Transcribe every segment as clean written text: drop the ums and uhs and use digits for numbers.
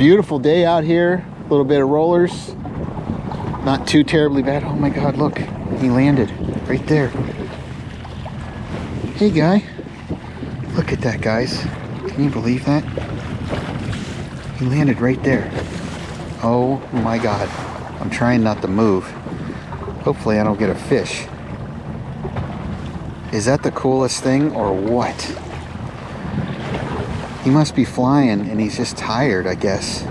Beautiful day out here. A little bit of rollers. Not too terribly bad. Oh my God, look. He landed right there. Hey, guy. Look at that, guys. Can you believe that? He landed right there. Oh my God. I'm trying not to move. Hopefully I don't get a fish. Is that the coolest thing or what? He must be flying and he's just tired, I guess.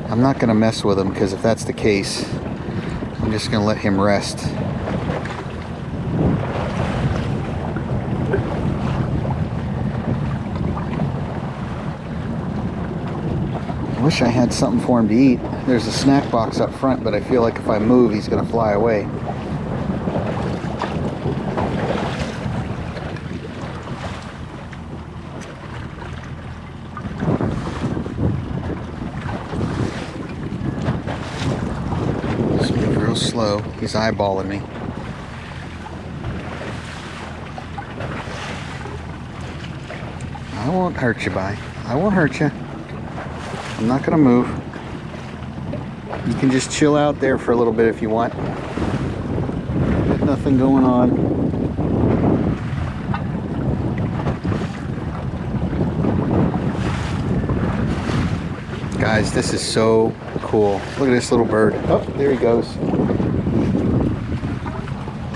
I'm not gonna mess with him because if that's the case, I'm just gonna let him rest. I wish I had something for him to eat. There's a snack box up front, but I feel like if I move, he's gonna fly away. Just move real slow. He's eyeballing me. I won't hurt you, bye. I won't hurt you. I'm not gonna move. You can just chill out there for a little bit if you want. Got nothing going on. Guys, this is so cool. Look at this little bird. Oh, there he goes.